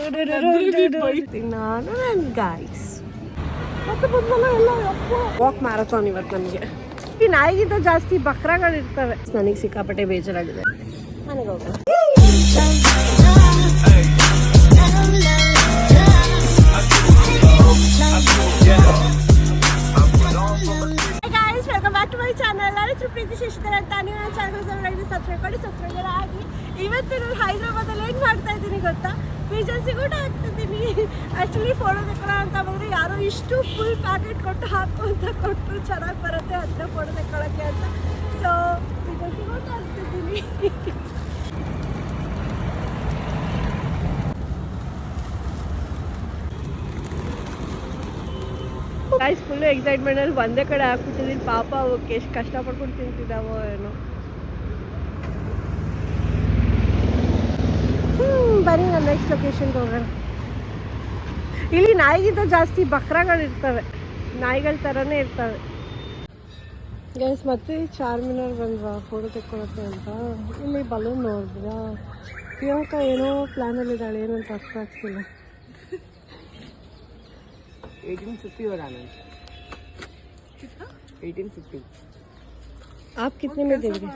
ನಾನು ನನ್ನ ಗಾಯ್ಸ್ ಮತ್ತೆ ಬಂದಲ್ಲ ಎಲ್ಲ ವಾಕ್ ಮ್ಯಾರಥಾನ್ ಇವತ್ತು ನನಗೆ. ಈ ನಾಯಿಗಿಂತ ಜಾಸ್ತಿ ಬಕ್ರಾಗಳು ಇರ್ತವೆ. ನನಗೆ ಸಿಕ್ಕಾಪಟ್ಟೆ ಬೇಜಾರಾಗಿದೆ. ಮನೆಗೆ ಹೋಗೋಣ. ಸಬ್ಸ್ಕ್ರೈಬರ್ ಆಗಿ ಇವತ್ತು ನಾನು ಹೈದ್ರಾಬಾದಲ್ಲಿ ಏನು ಮಾಡ್ತಾ ಇದ್ದೀನಿ ಗೊತ್ತಾ, ಪೀಜನ್ಸಿ ಕೂಡ ಆಗ್ತಿದ್ದೀನಿ. ಆ್ಯಕ್ಚುಲಿ ಫೋಟೋ ತೆಕ್ಕೊಳ್ಳೋ ಅಂತ ಬಂದರೆ ಯಾರೋ ಇಷ್ಟು ಫುಲ್ ಪ್ಯಾಕೆಟ್ ಕೊಟ್ಟು ಹಾಕು ಅಂತ ಕೊಟ್ಟರು, ಚೆನ್ನಾಗಿ ಬರುತ್ತೆ ಅದನ್ನ ಫೋಟೋ ತೆಕ್ಕೊಳ್ಳೋಕ್ಕೆ ಅಂತ. ಸೊ ಪೀಜನ್ಸಿ ಕೂಡ ಆಗ್ತಿದ್ದೀನಿ. ಗೈಸ್ ಫುಲ್ಲು ಎಕ್ಸೈಟ್ಮೆಂಟಲ್ಲಿ ಒಂದೇ ಕಡೆ ಹಾಕ್ಬಿಟ್ಟಿದ್ದೀನಿ. ಪಾಪ ಅವಕ್ಕೆ ಎಷ್ಟು ಕಷ್ಟಪಡ್ಕೊಂಡು ತಿಂತಿದ್ದಾವೋ ಏನೋ. ಬನ್ನಿ ನಾನು ನೆಕ್ಸ್ಟ್ ಲೊಕೇಶನ್ಗೆ ಹೋಗೋಣ. ಇಲ್ಲಿ ನಾಯಿಗಿಂತ ಜಾಸ್ತಿ ಬಕ್ರಾಗಳು ಇರ್ತವೆ, ನಾಯಿಗಳ ಥರನೇ ಇರ್ತವೆ. ಗೈಸ್ ಮತ್ತೆ ಚಾರ್ಮಿನಾರ್ ಬಂದ್ವಾ ಫೋಟೋ ತೆಕ್ಕೊಳ್ಳೋಕ್ಕೆ ಅಂತ. ಇಲ್ಲಿ ಬಲೂನ್ ನೋಡಿದ್ರಾ, ಪ್ರಿಯಾಂಕಾ ಏನೋ ಪ್ಲ್ಯಾನಲ್ಲಿದ್ದಾಳೆ, ಏನಂತ ಅರ್ಥ ಆಗ್ತಿಲ್ಲ. 1850 और आनंद कितना 1850। आप कितने में देंगे?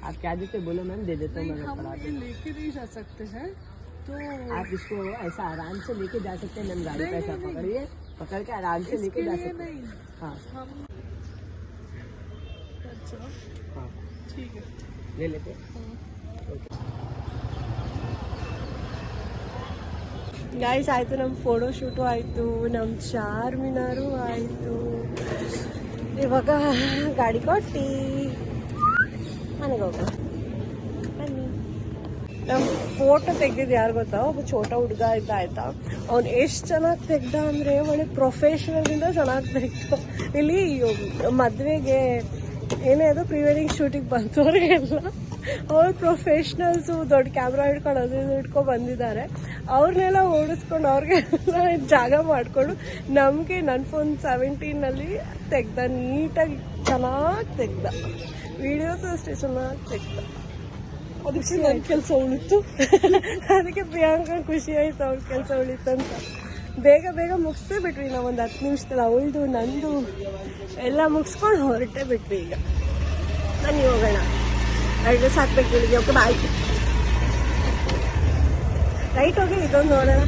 आप क्या देते बोलो मैम, दे देता हूँ। हम लेके नहीं जा सकते हैं तो आप इसको ऐसा आराम से लेके जा सकते हैं मैम। गाड़ी पैसा पकड़िए, पकड़ के आराम से लेके जा सकते हैं। हाँ हाँ ठीक है, ले लेते। ಗೈಸ್ ಆಯಿತು, ನಮ್ಮ ಫೋಟೋ ಶೂಟು ಆಯಿತು, ನಮ್ಮ ಚಾರ್ಮಿನಾರು ಆಯಿತು. ಇವಾಗ ಗಾಡಿ ಕೊಟ್ಟು ಮನೆಗೆ ಹೋಗೋಣ ಬನ್ನಿ. ನಮ್ಮ ಫೋಟೋ ತೆಗ್ದಿದ್ದು ಯಾರು ಗೊತ್ತಾ, ಒಬ್ಬ ಛೋಟ ಹುಡುಗ ಇದ್ದ ಆಯ್ತಾ. ಅವ್ನು ಎಷ್ಟು ಚೆನ್ನಾಗಿ ತೆಗ್ದ ಅಂದರೆ ಒಳ್ಳೆ ಪ್ರೊಫೆಷ್ನಲ್ಗಿಂತ ಚೆನ್ನಾಗಿ ತೆಗ್ದು. ಇಲ್ಲಿ ಮದುವೆಗೆ ಏನೇ ಅದು ಪ್ರೀ ವೆಡ್ಡಿಂಗ್ ಶೂಟಿಗೆ ಬಂದವ್ರಿಗೆಲ್ಲ ಅವ್ರು ಪ್ರೊಫೆಷ್ನಲ್ಸು ದೊಡ್ಡ ಕ್ಯಾಮ್ರಾ ಹಿಡ್ಕೊಂಡು ಅದು ಹಿಡ್ಕೊಂಡು ಬಂದಿದ್ದಾರೆ. ಅವ್ರನ್ನೆಲ್ಲ ಓಡಿಸ್ಕೊಂಡು ಅವ್ರಿಗೆಲ್ಲ ಜಾಗ ಮಾಡಿಕೊಂಡು ನಮಗೆ ನನ್ನ ಫೋನ್ 17ನಲ್ಲಿ ತೆಗ್ದ. ನೀಟಾಗಿ ಚೆನ್ನಾಗಿ ತೆಗ್ದ. ವಿಡಿಯೋಸ್ ಅಷ್ಟೇ ಚೆನ್ನಾಗಿ ತೆಗ್ದ. ಅದಕ್ಕೆ ನನ್ನ ಕೆಲಸ ಉಳಿತು. ಅದಕ್ಕೆ ಪ್ರಿಯಾಂಕಾ ಖುಷಿ ಆಯಿತು ಅವ್ರ ಕೆಲಸ ಉಳಿತು ಅಂತ. ಬೇಗ ಬೇಗ ಮುಗಿಸೇ ಬಿಟ್ವಿ ನಾವು. ಒಂದು 10 ನಿಮಿಷದಲ್ಲಿ ಅವಳದು ನಂದು ಎಲ್ಲ ಮುಗಿಸ್ಕೊಂಡು ಹೊರಟೇ ಬಿಟ್ವಿ. ಈಗ ಬನ್ನಿ ಹೋಗೋಣ. ಅಡ್ರೆಸ್ ಹಾಕ್ಬೇಕು ಇಲ್ಲಿಗೆ. Okay bye. ರೈಟ್ ಹೋಗಿ ಇದೊಂದು ನೋಡೋಣ.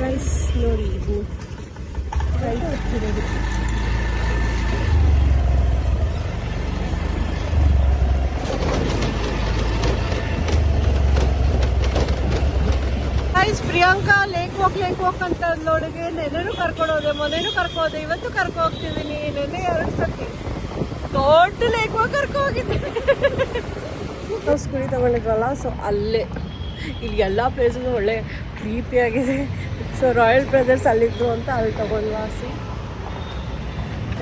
ರೈಸ್ ನೋಡಿ, ಇದು ರೈಟ್ ಹೋಗ್ತಿರೋದು. ಗೈಸ್ ಪ್ರಿಯಾಂಕಾ ಲೇಕ್ ವಾಕ್ ಅಂತ ನೋಡಿಗೆ ನೆನೆನೂ ಕರ್ಕೊಂಡೋದೆ, ಮೊನ್ನೆನೂ ಕರ್ಕೋದೆ, ಇವತ್ತು ಕರ್ಕೊ ಹೋಗ್ತಿದ್ದೀನಿ. ನೆನೆ 2 ಸತಿ ದೊಡ್ಡ ಲೇಕ್ ವಾಕ್ ಕರ್ಕೊ ಹೋಗಿದ್ದೀನಿ. ನಾವು ಸ್ಕೂಟಿ ತಗೊಂಡಿದ್ವಲ್ಲ, ಸೊ ಅಲ್ಲೇ ಇಲ್ಲಿ ಎಲ್ಲ ಪ್ಲೇಸು ಒಳ್ಳೆ ಕ್ರೀಪಿ ಆಗಿದೆ. ಸೊ ರಾಯಲ್ ಬ್ರದರ್ಸ್ ಅಲ್ಲಿದ್ದು ಅಂತ ಅಲ್ಲಿ ತಗೊಂಡ್ವಾ. ಸಿ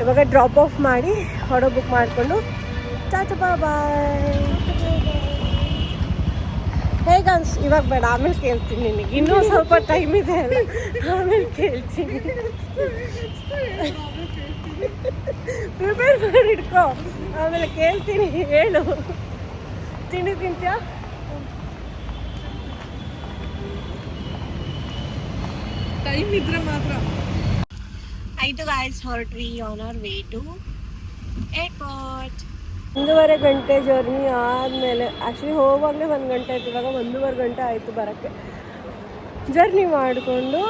ಇವಾಗ ಡ್ರಾಪ್ ಆಫ್ ಮಾಡಿ ಆಟೋ ಬುಕ್ ಮಾಡಿಕೊಂಡು ಟಾಟಾ ಬಾಯ್. ಹೇಗೆ ಇವಾಗ ಬೇಡ, ಆಮೇಲೆ ಕೇಳ್ತೀನಿ ನಿನಗೆ. ಇನ್ನೂ ಸ್ವಲ್ಪ ಟೈಮ್ ಇದೆ ಅಲ್ಲ, ಆಮೇಲೆ ಕೇಳ್ತೀನಿ. ಪ್ರಿಪೇರ್ ಮಾಡಿ ಇಟ್ಕೋ, ಆಮೇಲೆ ಕೇಳ್ತೀನಿ. ಹೇಳು, ತಿಂಡಿ ತಿಂತ್ಯಾ? ಟೈಮ್ ಇದ್ರೆ ಮಾತ್ರ. ಆಯಿತು ಗಾಯ್ಸ್, ಹೊರಟ್ವಿ on our way to airport. 1.5 ಗಂಟೆ ಜರ್ನಿ ಆದಮೇಲೆ, ಆ್ಯಕ್ಚುಲಿ ಹೋಗುವಾಗಲೇ 1 ಗಂಟೆ ಆಯಿತು. ಇವಾಗ 1.5 ಗಂಟೆ ಆಯಿತು ಬರೋಕ್ಕೆ. ಜರ್ನಿ ಮಾಡಿಕೊಂಡು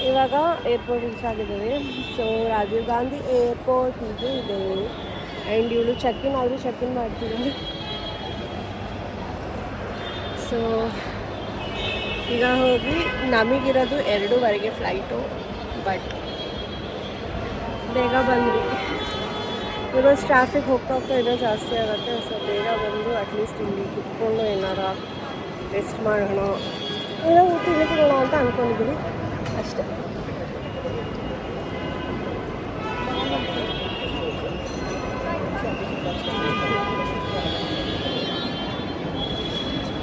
ಇವಾಗ ಏರ್ಪೋರ್ಟ್ ರೀಚ್ ಆಗಿದ್ದೀವಿ. ಸೊ ರಾಜೀವ್ ಗಾಂಧಿ ಏರ್ಪೋರ್ಟ್ ಇದು ಇದೆ. ಆ್ಯಂಡ್ ಇವಳು ಚೆಕ್-ಇನ್ ಮಾಡ್ತಿದ್ದಾಳೆ. ಸೊ ಈಗ ಹೋಗಿ ನಮಗಿರೋದು 2:15 ಫ್ಲೈಟು, ಬಟ್ ಬೇಗ ಬಂದ್ವಿ. ಇವಾಗ ಟ್ರಾಫಿಕ್ ಹೋಗ್ತಾ ಇನ್ನೂ ಜಾಸ್ತಿ ಆಗುತ್ತೆ. ಸೊ ಬೇಗ ಬಂದು ಅಟ್ಲೀಸ್ಟ್ ಇಲ್ಲಿ ಕುತ್ಕೊಂಡು ಏನಾರ ರೆಸ್ಟ್ ಮಾಡೋಣ, ಏನೋ ತಿನ್ನೋಣ ಅಂತ ಅಂದ್ಕೊಂಡಿದ್ದೀವಿ ಅಷ್ಟೇ.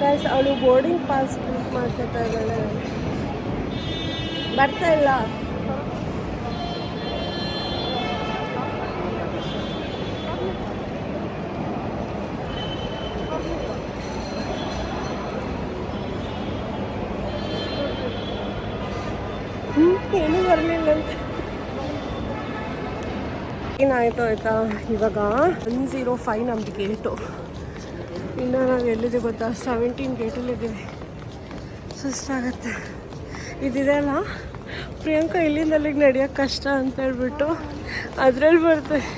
ಗೈಸ್ ಅವಳು ಬೋರ್ಡಿಂಗ್ ಪಾಸ್ ಕ್ಲಿಕ್ ಮಾಡ್ಕೊತಾ ಇದ್ದಾಳೆ, ಬರ್ತಾ ಇಲ್ಲ. ಏನೂ ಬರಲಿಲ್ಲ ಅಂತ. ಏನಾಯಿತು ಆಯಿತಾ, ಇವಾಗ 105 ನಮ್ಮದು ಗೇಟು. ಇನ್ನು ನಾವು ಎಲ್ಲಿದ್ದೀವಿ ಗೊತ್ತಾ, 17 ಗೇಟಲ್ಲಿದ್ದೀವಿ. ಸುಸ್ತಾಗತ್ತೆ. ಇದಿದೆ ಅಲ್ಲ ಪ್ರಿಯಾಂಕಾ, ಇಲ್ಲಿಂದ ಅಲ್ಲಿಗೆ ನಡೆಯೋಕ್ಕೆ ಕಷ್ಟ ಅಂತ ಹೇಳ್ಬಿಟ್ಟು ಅದ್ರಲ್ಲಿ ಬರ್ತದೆ.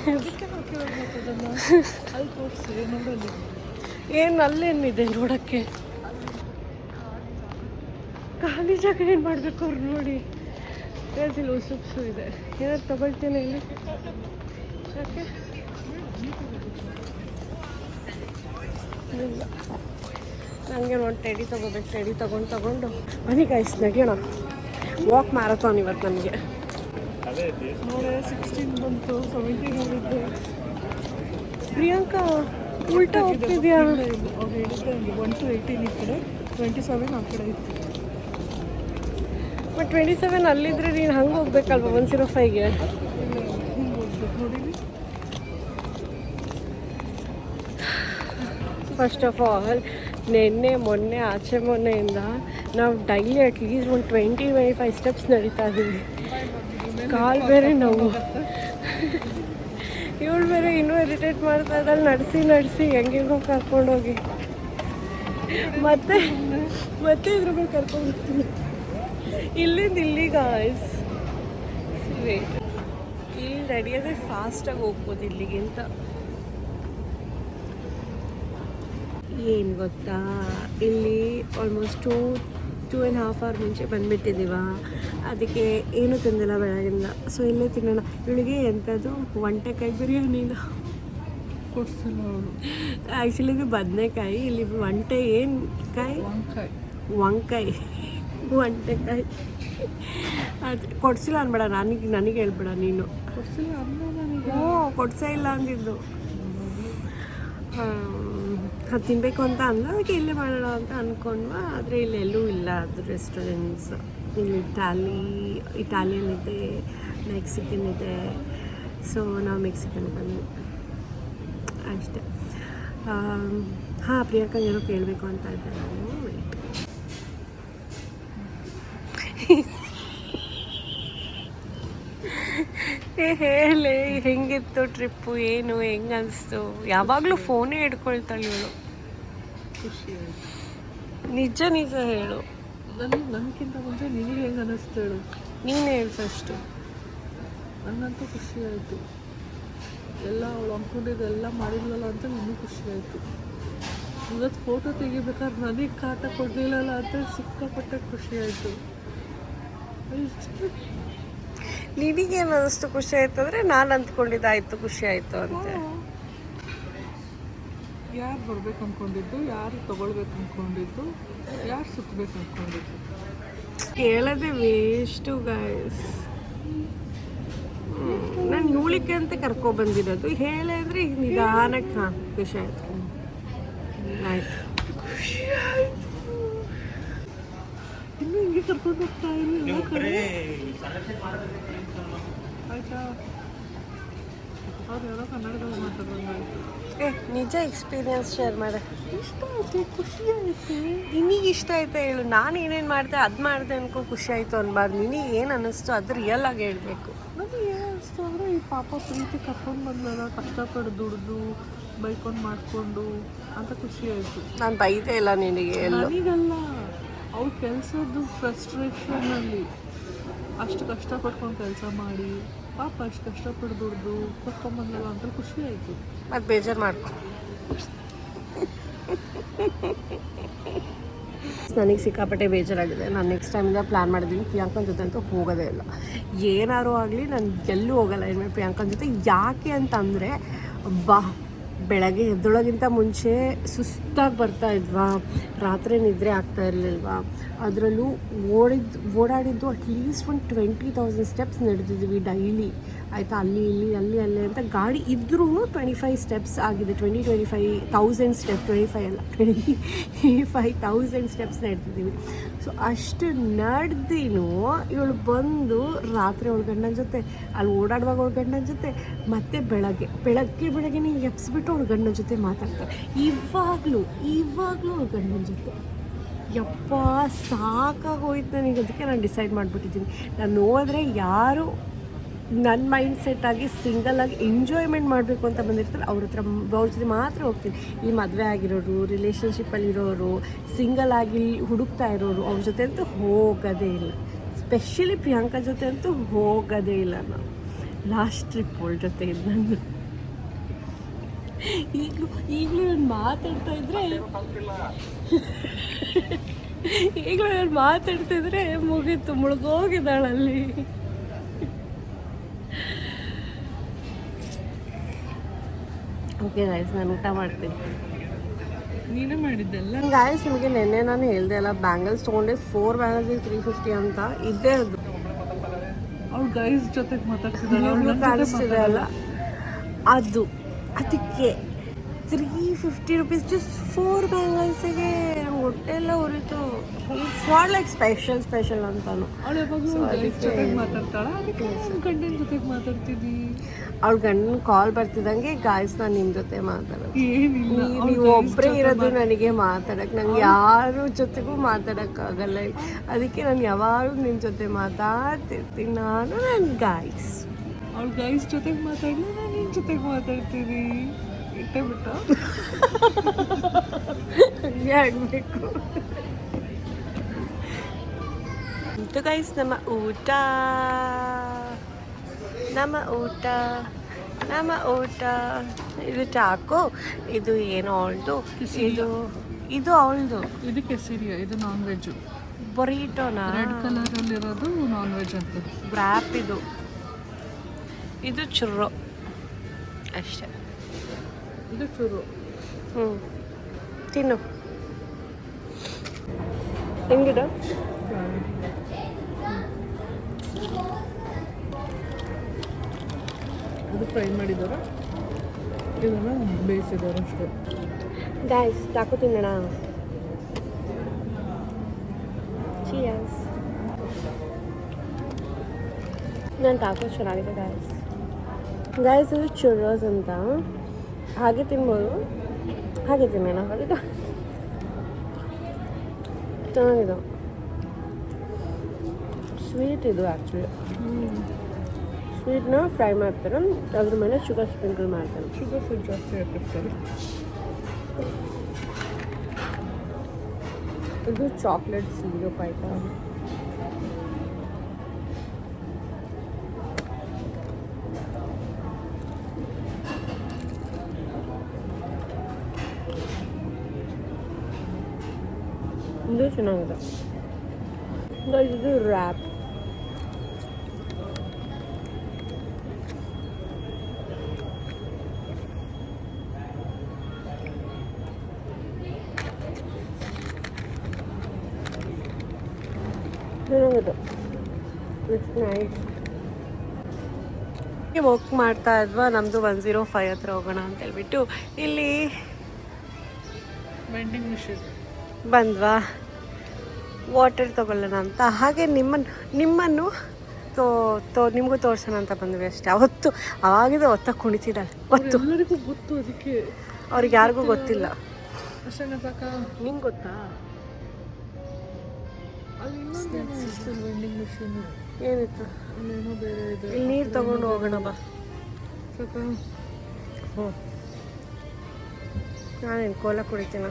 ಏನು ಅಲ್ಲೇನಿದೆ ನೋಡೋಕ್ಕೆ? ಖಾಲಿ ಜಾಗ ಏನು ಮಾಡಬೇಕು ಅವ್ರು ನೋಡಿ. ಹೇಳ್ತಿಲ್ಲ, ಉಸುಪ್ಸು ಇದೆ. ಏನಾದ್ರು ತಗೊಳ್ತೇನೆ ಇಲ್ಲಿ. ಯಾಕೆ ಇಲ್ಲ, ನನಗೆ ಒಂದು ಟೆಡಿ ತೊಗೋಬೇಕು. ಟೆಡಿ ತಗೊಂಡು ಬನ್ನಿ ಗೈಸ್, ನಡೆಯೋಣ. ವಾಕ್ ಮ್ಯಾರಥಾನ್ ಇವತ್ತು ನನಗೆ. ನೋಡಿ 16 ಬಂತು, 17 ಹೋಗಿದ್ದೆ. ಪ್ರಿಯಾಂಕಾ ಉಲ್ಟಾ ಹೋಗ್ತಿದ್ಯಾ? ಅವ್ರು ಹೇಳಿದ್ದೆ 1 to 18 ಈ ಕಡೆ, 27 ಆ ಕಡೆ ಇತ್ತು. ಬಟ್ 27 ಅಲ್ಲಿದ್ರೆ ನೀನು ಹಂಗೆ ಹೋಗ್ಬೇಕಲ್ವ 105ಗೆ? ಹಿಂಗೆ ಹೋಗ್ಬೇಕು ನೋಡಿರಿ. ಫಸ್ಟ್ ಆಫ್ ಆಲ್ ನಿನ್ನೆ ಮೊನ್ನೆ ಆಚೆ ಮೊನ್ನೆಯಿಂದ ನಾವು ಡೈಲಿ ಅಟ್ಲೀಸ್ಟ್ ಒಂದು 20-25 ಸ್ಟೆಪ್ಸ್ ನಡೀತಾ ಇದ್ದೀವಿ. ಕಾಲು ಬೇರೆ ನೋವು. ಇವಳು ಬೇರೆ ಇನ್ನೂ ಇರಿಟೇಟ್ ಮಾಡ್ತಾ ಇದ್ದಾಳೆ, ನಡೆಸಿ ಹೆಂಗೆಂಗೋ ಕರ್ಕೊಂಡೋಗಿ ಮತ್ತೆ ಇದ್ರ ಮೇಲೆ ಕರ್ಕೊಂಡು ಹೋಗ್ತೀನಿ. ಇಲ್ಲಿಂದ ಇಲ್ಲಿಗ ವೇಟ್, ಇಲ್ಲಿ ನಡೆಯೋದೇ ಫಾಸ್ಟಾಗಿ ಹೋಗ್ಬೋದು ಇಲ್ಲಿಗಿಂತ. ಏನು ಗೊತ್ತಾ, ಇಲ್ಲಿ ಆಲ್ಮೋಸ್ಟ್ 2.5 hour ಮುಂಚೆ ಬಂದುಬಿಟ್ಟಿದ್ದೀವ. ಅದಕ್ಕೆ ಏನೂ ತಿಂದಿಲ್ಲ ಬೆಳಗಿಂದ. ಸೊ ಇಲ್ಲೇ ತಿನ್ನೋಣ. ಇವಳಿಗೆ ಎಂಥದ್ದು ಒಂಟೆಕಾಯಿ ಬಿರಿಯಾನಿನ ಕೊಡ್ಸಿಲ್ಲ ಅವಳು. ಆ್ಯಕ್ಚುಲಿ ಇದು ಬದನೆಕಾಯಿ, ಇಲ್ಲಿ ಒಂಟೆ ಏನು ಕಾಯಿ, ಒಂಟೆಕಾಯಿ ಅದು ಕೊಡ್ಸಿಲ್ಲ ಅನ್ಬೇಡ. ನನಗೆ ಹೇಳ್ಬೇಡ ನೀನು. ಕೊಡ್ಸಿಲ್ಲ ಅನ್ನೋ ನನಗೆ. ಕೊಡ್ಸೇ ಇಲ್ಲ ಅಂದಿದ್ದು. ಅದು ತಿನ್ನಬೇಕು ಅಂತ ಅಂದ, ಅದಕ್ಕೆ ಇಲ್ಲೇ ಮಾಡೋಣ ಅಂತ ಅಂದ್ಕೊಂಡ್ವಾ. ಆದರೆ ಇಲ್ಲೆಲ್ಲೂ ಇಲ್ಲ ಅದು ರೆಸ್ಟೋರೆಂಟ್ಸ್. ಇಲ್ಲಿ ಇಟಾಲಿಯನ್ ಇದೆ, ಮೆಕ್ಸಿಕನ್ ಇದೆ. ಸೊ ನಾವು ಮೆಕ್ಸಿಕನ್ ಬಂದ್ವಿ ಅಷ್ಟೇ. ಹಾಂ, ಪ್ರಿಯಾಂಕಾ ಏನೋ ಕೇಳಬೇಕು ಅಂತ ಇದ್ದೆ ನಾನು. ಹೇಳಿ, ಹೆಂಗಿತ್ತು ಟ್ರಿಪ್ಪು, ಏನು ಹೆಂಗೆ ಅನಿಸ್ತು? ಯಾವಾಗಲೂ ಫೋನೇ ಹಿಡ್ಕೊಳ್ತಾಳೆ ಇವಳು. ಖುಷಿ ಆಯಿತು. ನಿಜ ಹೇಳು. ನನಗಿಂತ ಮುಂಚೆ ನಿನಗೆ ಹೆಂಗೆ ಅನ್ನಿಸ್ತು ಹೇಳು? ನೀನೇ ಹೇಳು ಫಸ್ಟು. ನನಗಂತೂ ಖುಷಿ ಆಯಿತು. ಎಲ್ಲ ಅವಳು ಅಂದ್ಕೊಂಡಿದ್ದೆಲ್ಲ ಮಾಡಿದ್ಲಲ್ಲ ಅಂತ ಇನ್ನೂ ಖುಷಿ ಆಯಿತು. ಇವತ್ತು ಫೋಟೋ ತೆಗಿಬೇಕಾದ್ರೆ ನನಗೆ ಕಾಟ ಕೊಡಲಿಲ್ಲಲ್ಲ ಅಂತ ಸಿಕ್ಕಾಪಟ್ಟೆ ಖುಷಿ ಆಯಿತು. ನಿನಗೇನು ಅನ್ನಿಸ್ತು ಖುಷಿ ಆಯಿತು ಅಂದರೆ? ನಾನು ಅಂದ್ಕೊಂಡಿದ್ದಾಯಿತು ಖುಷಿ ಆಯಿತು ಅಂತ. ಯಾರು ಬರ್ಬೇಕು ಅಂದ್ಕೊಂಡಿದ್ದು, ಯಾರು ತೊಗೊಳ್ಬೇಕು ಅಂದ್ಕೊಂಡಿದ್ದು, ಯಾರು ಸುತ್ತಬೇಕು ಅಂದ್ಕೊಂಡಿದ್ದು ಕೇಳೋದೇ ವೇಸ್ಟು ಗೈಸ್. ನಾನು ಇವಳಿಗೆ ಅಂತ ಕರ್ಕೊಬಂದಿರೋದು. ಹೇಳಿ ಅಂದರೆ ಈಗ ನಿಧಾನಕ್ಕೆ. ಹಾಂ, ಖುಷಿ ಆಯಿತು. ಆಯಿತು, ಖುಷಿ ಆಯಿತು. ಇನ್ನೂ ಹಿಂಗೆ ಕರ್ಕೊಂಡು ಹೋಗ್ತಾ ಇಲ್ಲ ಆಯಿತಾ? ಅವ್ರು ಯಾರೋ ಕನ್ನಡದಲ್ಲಿ ಮಾತಾಡೋಂಗಾಯ್ತು. ನಿಜ ಎಕ್ಸ್ಪೀರಿಯನ್ಸ್ ಶೇರ್ ಮಾಡ. ಇಷ್ಟ ಆಯಿತು, ಖುಷಿ ಆಯಿತು. ನಿನಗೆ ಇಷ್ಟ ಆಯ್ತಾ ಹೇಳು. ನಾನು ಏನೇನು ಮಾಡಿದೆ ಅದು ಮಾಡಿದೆ ಅನ್ಕೋ ಖುಷಿ ಆಯಿತು ಅನ್ಬಾರ್ದು. ನಿನಗೆ ಏನು ಅನ್ನಿಸ್ತು ಅದು ರಿಯಲ್ ಆಗಿ ಹೇಳಬೇಕು. ನನಗೆ ಏನು ಅನಿಸ್ತು ಅಂದರೆ, ಈ ಪಾಪ ಪ್ರೀತಿ ಕರ್ಕೊಂಡು ಬಂದಲ್ಲ, ಕಷ್ಟಪಟ್ಟು ದುಡಿದು ಬೈಕೊಂಡು ಮಾಡಿಕೊಂಡು ಅಂತ ಖುಷಿ ಆಯಿತು. ನಾನು ಬೈದೇ ಇಲ್ಲ ನಿನಗೆ ಎಲ್ಲೋ. ನನಗಲ್ಲ, ಅವ್ರ ಕೆಲಸದ್ದು ಫ್ರಸ್ಟ್ರೇಷನಲ್ಲಿ ಅಷ್ಟು ಕಷ್ಟಪಟ್ಕೊಂಡು ಕೆಲಸ ಮಾಡಿ ಪಾಪ ಅಷ್ಟು ಕಷ್ಟಪಟ್ಟು ದುಡ್ದು ಕರ್ಕೊಂಬಂದಲ್ಲ ಅಂತ ಖುಷಿ ಆಯಿತು. ಮತ್ತು ಬೇಜಾರು ಮಾಡ್ಕೊ. ನನಗೆ ಸಿಕ್ಕಾಪಟ್ಟೆ ಬೇಜಾರಾಗಿದೆ. ನಾನು ನೆಕ್ಸ್ಟ್ ಟೈಮಿಂದ ಪ್ಲ್ಯಾನ್ ಮಾಡಿದ್ದೀನಿ, ಪ್ರಿಯಾಂಕನ ಜೊತೆ ಅಂತೂ ಹೋಗೋದೇ ಇಲ್ಲ. ಏನಾರು ಆಗಲಿ ನಾನು ಎಲ್ಲೂ ಹೋಗಲ್ಲ ಇನ್ಮೇಲೆ ಪ್ರಿಯಾಂಕನ ಜೊತೆ. ಯಾಕೆ ಅಂತಂದರೆ, ಬೆಳಗ್ಗೆ ಎದ್ದೊಳಗಿಂತ ಮುಂಚೆ ಸುಸ್ತಾಗಿ ಬರ್ತಾ ಇದ್ವಾ, ರಾತ್ರಿ ನಿದ್ರೆ ಆಗ್ತಾ ಇರಲಿಲ್ವಾ. ಅದರಲ್ಲೂ ಓಡಾಡಿದ್ದು ಅಟ್ಲೀಸ್ಟ್ ಒಂದು 20,000 ಸ್ಟೆಪ್ಸ್ ನಡೆದಿದ್ದೀವಿ ಡೈಲಿ, ಆಯಿತಾ. ಅಲ್ಲಿ ಅಂತ ಗಾಡಿ ಇದ್ರೂ 25 ಸ್ಟೆಪ್ಸ್ ಆಗಿದೆ. 25,000 ಸ್ಟೆಪ್ಸ್, 25 ಅಲ್ಲ 25,000 ಸ್ಟೆಪ್ಸ್ ನಡೆದಿದ್ದೀವಿ. ಸೊ ಅಷ್ಟು ನಡೆದಿನೂ ಇವಳು ಬಂದು ರಾತ್ರಿ ಅವಳ ಗಂಡನ ಜೊತೆ, ಅಲ್ಲಿ ಓಡಾಡುವಾಗ ಅವಳ ಗಂಡನ ಜೊತೆ, ಮತ್ತು ಬೆಳಗ್ಗೆ ಎಬ್ಸ್ಬಿಟ್ಟು ಅವಳ ಗಂಡನ ಜೊತೆ ಮಾತಾಡ್ತಾರೆ. ಇವಾಗಲೂ ಅವಳ ಗಂಡನ ಜೊತೆ ಯಪ್ಪ ಸಾಕಾಗೋಯ್ತು ನನಗೆ. ಅದಕ್ಕೆ ನಾನು ಡಿಸೈಡ್ ಮಾಡಿಬಿಟ್ಟಿದ್ದೀನಿ, ನಾನು ಹೋದರೆ ಯಾರು ನನ್ನ ಮೈಂಡ್ ಸೆಟ್ ಆಗಿ ಸಿಂಗಲಾಗಿ ಎಂಜಾಯ್ಮೆಂಟ್ ಮಾಡಬೇಕು ಅಂತ ಬಂದಿರ್ತಾರೆ ಅವ್ರ ಜೊತೆ ಮಾತ್ರ ಹೋಗ್ತೀನಿ. ಈ ಮದುವೆ ಆಗಿರೋರು, ರಿಲೇಷನ್ಶಿಪ್ಪಲ್ಲಿರೋರು, ಸಿಂಗಲ್ ಆಗಿ ಹುಡುಕ್ತಾ ಇರೋರು ಅವ್ರ ಜೊತೆ ಅಂತೂ ಹೋಗೋದೇ ಇಲ್ಲ. ಸ್ಪೆಷಲಿ ಪ್ರಿಯಾಂಕಾ ಜೊತೆ ಅಂತೂ ಹೋಗೋದೇ ಇಲ್ಲ. ನಾನು ಲಾಸ್ಟ್ ಟ್ರಿಪ್ ಅವಳ ಜೊತೆ ಇದ್ದು ನಾನು ಈಗಲೂ ನಾನು ಮಾತಾಡ್ತಾ ಇದ್ರೆ ಮುಗೀತು, ಮುಳುಗೋಗಿದ್ದಾಳಲ್ಲಿ. ಓಕೆ ಗಾಯ್ಸ್, ನಾನು ಊಟ ಮಾಡ್ತೀನಿ. ನೀನೇ ಮಾಡಿದ್ದೆಲ್ಲ. ಗಾಯ್ಸ್, ನಿಮಗೆ ನೆನ್ನೆ ನಾನು ಹೇಳ್ದೆ ಅಲ್ಲ, ಬ್ಯಾಂಗಲ್ಸ್ ತೊಗೊಂಡೆ 4 ಬ್ಯಾಂಗಲ್ಸ್ 350 ಅಂತ. ಇದ್ದೇ ಅದು ಅವ್ಳು ಗೈಸ್ ಜೊತೆಗೆ ಮಾತಾಡ್ತಿದ್ದಾಳೆ, ಕಾಣಿಸ್ತಿದೆ ಅಲ್ಲ, ಅದಕ್ಕೆ 350 ರುಪೀಸ್ ಜಸ್ಟ್ 4 ಬ್ಯಾಂಗಲ್ಸಿಗೆ. ಹೊಟ್ಟೆ ಎಲ್ಲ ಉರಿತು. ಇಟ್ಸ್ ನಾಟ್ ಲೈಕ್ ಸ್ಪೆಷಲ್ ಅಂತಾನು. ಅವಳು ಯಾವಾಗಲೂ ಗೈಸ್ ಜೊತೆಗೆ ಮಾತಾಡ್ತಾಳ, ಅದಕ್ಕೆ ಗಂಡನ ಜೊತೆಗೆ ಮಾತಾಡ್ತಿದ್ದಿ. ಅವ್ಳ ಗಂಡನ ಕಾಲ್ ಬರ್ತಿದ್ದಂಗೆ ಗಾಯ್ಸ್ ನಾನು ನಿಮ್ಮ ಜೊತೆ ಮಾತಾಡೋದು. ಏನಿಲ್ಲ, ನೀವು ಒಬ್ಬರೇ ಇರೋದು ನನಗೆ ಮಾತಾಡೋಕ್ಕೆ. ನಂಗೆ ಯಾರ ಜೊತೆಗೂ ಮಾತಾಡೋಕ್ಕಾಗಲ್ಲ. ಅದಕ್ಕೆ ನಾನು ಯಾವಾಗಲೂ ನಿಮ್ಮ ಜೊತೆ ಮಾತಾಡ್ತಿರ್ತೀನಿ. ನನ್ನ ಗಾಯ್ಸ್. ಅವ್ಳು ಗೈಸ್ ಜೊತೆಗೆ ಮಾತಾಡಲಿ, ನಾನು ನಿನ್ನ ಜೊತೆಗೆ ಮಾತಾಡ್ತೀನಿ. ಇಟ್ಟೇ ಬಿಟ್ಟ ಹಂಗೆ ಆಗಬೇಕು. ಇದು ಗೈಸ್ ನಮ್ಮ ಊಟ. ಇದು ಚಾಕು, ಇದು ಏನೋ ಅವಳದು, ಇದು ಅವಳದು. ಇದು ಕೆಸಿರಿಯ, ಇದು ನಾನ್ ವೆಜ್ಜು. ಬೊರಿಟೋನಾ? ರೆಡ್ ಕಲರಲ್ಲಿರೋದು ನಾನ್ ವೆಜ್ ಅಂತ. ವ್ರ್ಯಾಪ್ ಇದು ಚುರ್ರೋ ಅಷ್ಟೇ. ಇದು ಚೂರು. ತಿನ್ನು. ಹೆಂಗಿದೆ? ಅದು ಫ್ರೈ ಮಾಡಿದ್ದಾರೆ, ಇದನ್ನು ಬೇಯಿಸಿದ್ದಾರೆ ಅಷ್ಟೇ. ಗಾಯ್ಸ್, ಚಾಕು ತಿನ್ನೋಣ. ಚೀಯರ್ಸ್. ನನ್ನ ಟಾಕೋ ಚೆನ್ನಾಗಿದೆ ಗಾಯ್ಸ್. ಇದು ಚುರ್ರೋಸ್ ಅಂತ. ಹಾಗೆ ತಿನ್ಬೋದು, ಹಾಗೆ ತಿನ್ನೋಣ. ಹಾಗೆ ಚೆನ್ನಾಗಿದೆ. ಸ್ವೀಟ್ ಇದು ಆ್ಯಕ್ಚುಲಿ. ಸ್ವೀಟ್ನ ಫ್ರೈ ಮಾಡ್ತಾರೆ, ಅದ್ರ ಮೇಲೆ ಶುಗರ್ ಸ್ಪ್ರಿಂಕಲ್ ಮಾಡ್ತಾರೆ. ಶುಗರ್ ಫುಡ್ ಜಾಸ್ತಿ ಹಾಕಿರ್ತಾರೆ. ಇದು ಚಾಕ್ಲೇಟ್ ಸಿರಪ್ ಆಯಿತಾ. ಇದು ಚೆನ್ನಾಗಿದೆ. ಇದು ರ್ಯಾಪ್. ಚೆನ್ನಾಗಿದೆ. It's nice. ವರ್ಕ್ ಮಾಡ್ತಾ ಇದ್ವಾ, ನಮ್ಮದು 105 ಹತ್ರ ಹೋಗೋಣ ಅಂತ ಹೇಳ್ಬಿಟ್ಟು ಇಲ್ಲಿ ವೆಂಡಿಂಗ್ ಮಿಷಿನ್ ಬಂದ್ವಾ. ವಾಟರ್ ತೊಗೊಳ್ಳೋಣ ಅಂತ. ಹಾಗೆ ನಿಮ್ಮನ್ನು ನಿಮಗೂ ತೋರ್ಸೋಣ ಅಂತ ಬಂದ್ವಿ ಅಷ್ಟೇ. ಅವಾಗಿದ್ದು ಕುಣಿತಿದ್ದಾಳೆ. ಎಲ್ಲರಿಗೂ ಗೊತ್ತು, ಅದಕ್ಕೆ ಅವ್ರಿಗೆ ಯಾರಿಗೂ ಗೊತ್ತಿಲ್ಲ ಅಷ್ಟೇ. ಸಾಕ? ನಿಂಗೆ ಗೊತ್ತಾ? ಅಲ್ಲಿ ಇನ್ನೊಂದೇನೋ ಇತ್ತು ವೆಂಡಿಂಗ್ ಮಿಷಿನ್. ಏನಿತ್ತು? ಇನ್ನೇನೋ ಬೇರೆ ಇದೆ. ಇಲ್ಲಿ ನೀರು ತಗೊಂಡು ಹೋಗೋಣ ಬಾ. ಸಾಕ? ಹ್ಞೂ, ನಾನೇನು ಕೋಲ ಕುಡಿತೀನ.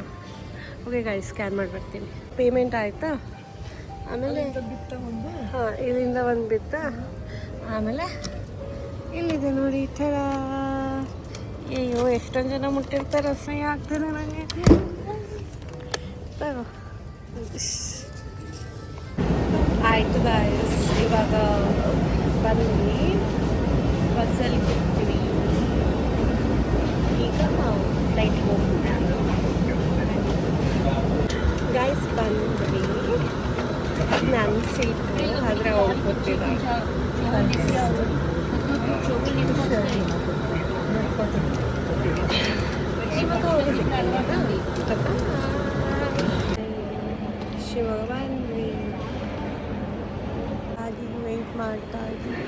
ಓಕೆ ಗಾಯ್ಸ್, ಸ್ಕ್ಯಾನ್ ಮಾಡಿ ಬರ್ತೀನಿ. ಪೇಮೆಂಟ್ ಆಯಿತಾ? ಆಮೇಲೆ ಬಿತ್ತ ಒಂದು. ಹಾಂ, ಇಲ್ಲಿಂದ ಒಂದು ಬಿತ್ತ. ಆಮೇಲೆ ಇಲ್ಲಿದೆ ನೋಡಿ. ಥರ ಅಯ್ಯೋ, ಎಷ್ಟೊಂದು ಜನ ಮುಟ್ಟಿರ್ತಾರೆ. ಅಸಹ್ಯ ಆಗ್ತದೆ ನನಗೆ. ತಗೋ. ಆಯಿತು ಗಾಯ್ಸ್, ಇವಾಗ ಬಂದ್ವಿ, ಬಸ್ಸಲ್ಲಿ ಕೂರ್ತೀವಿ. ಈಗ ನಾವು ಫ್ಲೈಟ್ಗೆ ಹೋಗ್ತೀವಿ. ಗಾಯ್ಸ್ ಬಂದ್ವಿ. ನನ್ನ ಸೀಟು ಆದರೆ ಅವ್ರು ಗೊತ್ತಿಲ್ಲ. ಶಿವಾಗ ಬಂದ್ವಿ. ಹಾಗೆ ವೆಯ್ಟ್ ಮಾಡ್ತಾ ಇದ್ವಿ.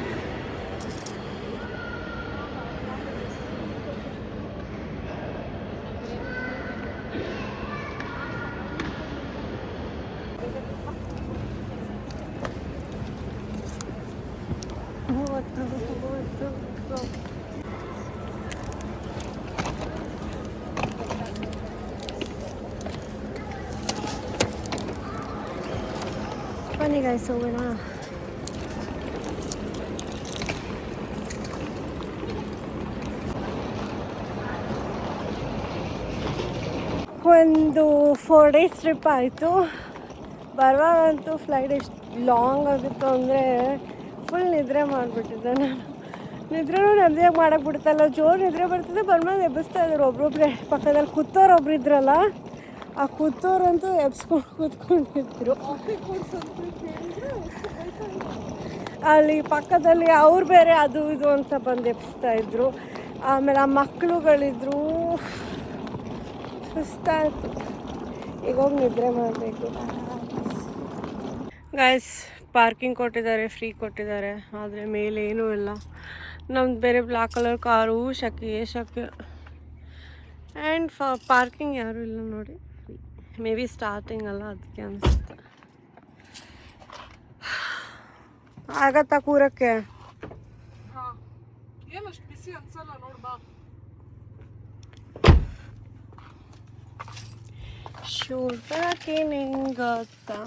ಬನ್ನಿ ಗೈಸ್ ಹೋಗೋಣ. ಒಂದು 4 days ಟ್ರಿಪ್ ಆಯಿತು. ಬರುವಾಗಂತೂ ಫ್ಲೈಟ್ ಎಷ್ಟು ಲಾಂಗ್ ಆಗಿತ್ತು ಅಂದರೆ ಫುಲ್ ನಿದ್ರೆ ಮಾಡಿಬಿಟ್ಟಿದ್ದೆ ನಾನು. ನಿದ್ರೆನೂ ನೆಮ್ಮದಿಯಾಗಿ ಮಾಡೋಕ್ಕೆ ಬಿಡ್ತಾಯಿಲ್ಲ. ಜೋರು ನಿದ್ರೆ ಬರ್ತಿದ್ದೆ, ಬಂದ್ಮೇಲೆ ಎಬ್ಬಿಸ್ತಾ ಇದ್ರು ಒಬ್ರೊಬ್ರೆ. ಪಕ್ಕದಲ್ಲಿ ಕೂತೋರು ಒಬ್ರು ಇದ್ರಲ್ಲ, ಆ ಕೂತೋರಂತೂ ಎಬ್ಸ್ಕೊಂಡು ಕೂತ್ಕೊಂಡಿದ್ರು. ಅಲ್ಲಿ ಪಕ್ಕದಲ್ಲಿ ಅವ್ರು ಬೇರೆ ಅದು ಇದು ಅಂತ ಬಂದು ಎಬ್ಬಿಸ್ತಾ ಇದ್ರು. ಆಮೇಲೆ ಆ ಮಕ್ಕಳುಗಳಿದ್ರು, ಸುಸ್ತಾಯಿತು. ಈಗ ಹೋಗಿ ನಿದ್ರೆ ಮಾಡಬೇಕು. ಗೈಸ್ ಪಾರ್ಕಿಂಗ್ ಕೊಟ್ಟಿದ್ದಾರೆ, ಫ್ರೀ ಕೊಟ್ಟಿದ್ದಾರೆ, ಆದರೆ ಮೇಲೆ ಏನೂ ಇಲ್ಲ. ನಮ್ದು ಬೇರೆ ಬ್ಲ್ಯಾಕ್ ಕಲರ್ ಕಾರು, ಶಕೆ ಆ್ಯಂಡ್ ಪಾರ್ಕಿಂಗ್ ಯಾರೂ ಇಲ್ಲ ನೋಡಿ. ಮೇ ಬಿ ಸ್ಟಾರ್ಟಿಂಗ್ ಅಲ್ಲ, ಅದಕ್ಕೆ ಅನಿಸುತ್ತೆ. ಆಗತ್ತಾ ಕೂರಕ್ಕೆ? ಏನಷ್ಟು ಬಿಸಿ ಅನ್ಸಲ್ಲ ನೋಡ್ಬಾ. ಶೂಟಕ್ಕೆ ನಿಂಗೊತ್ತಾ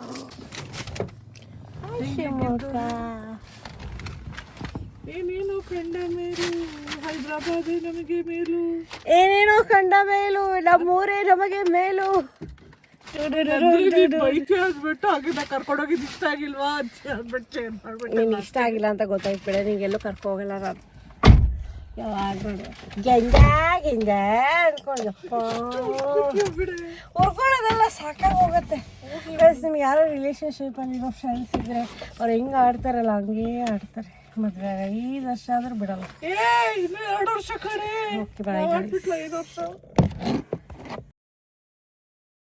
ಶಿವಮೊಗ್ಗ ಏನೇನೋ ಕಂಡ ಮೇಲು, ಹೈದ್ರಾಬಾದ್ ನಮಗೆ ಮೇಲು. ಏನೇನೋ ಕಂಡ ಮೇಲು, ನಮ್ಮೂರೇ ನಮಗೆ ಮೇಲು. ಬೈಕೆ ಅಂದ್ಬಿಟ್ಟು ಆಗಿದ್ದ ಕರ್ಕೊಂಡೋಗಿದ್ದು ಇಷ್ಟ ಆಗಿಲ್ವಾ ಅಂದ್ಬಿಟ್ಟು ಏನು ಮಾಡ್ಬಿಟ್ಟು. ನೀನು ಇಷ್ಟ ಆಗಿಲ್ಲ ಅಂತ ಗೊತ್ತಾಯ್ತು ಬಿಡ, ನಿಂಗೆಲ್ಲೂ ಕರ್ಕೊ ಹೋಗಲ್ಲ ನಾನು. ಯಾವಾಗ ನೋಡು ಗೆಂಜ ಅನ್ಕೊಂಡು ಹುರ್ಕೊಳ್ಳೋದೆಲ್ಲ ಸಾಕಾಗಿ ಹೋಗುತ್ತೆ. ಪ್ಲಸ್ ನಿಮ್ಗೆ ಯಾರೋ ರಿಲೇಷನ್ಶಿಪ್ಪಲ್ಲಿರೋ ಫ್ರೆಂಡ್ಸ್ ಇದ್ದರೆ ಅವ್ರು ಹೆಂಗೆ ಆಡ್ತಾರಲ್ಲ ಹಂಗೇ ಆಡ್ತಾರೆ. ಮದುವೆ 5 ವರ್ಷ ಆದ್ರೂ ಬಿಡಲ್ಲ. ಇನ್ನೂ 2 ವರ್ಷ ಕಡೆ. Okay bye. 5 ವರ್ಷ